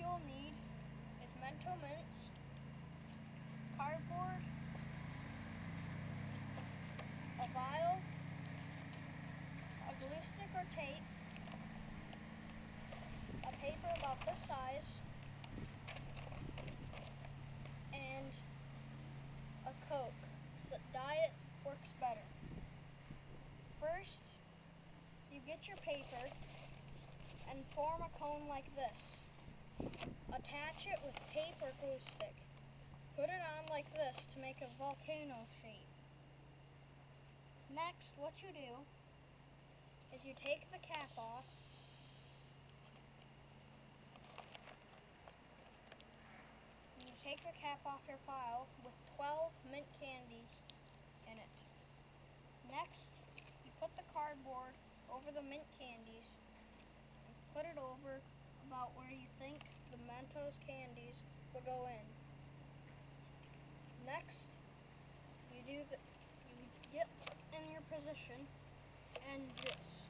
you'll need is Mentos, cardboard, a vial, a glue stick or tape, a paper about this size, and a Coke. So diet works better. First, you get your paper and form a cone like this. Attach it with tape or glue stick. Put it on like this to make a volcano shape. Next, what you do is you take the cap off and you take the cap off your file with 12 mint candies in it. Next, you put the cardboard over the mint candies and put it over about where you think the Mentos candies will go in. Next, you get in your position and this.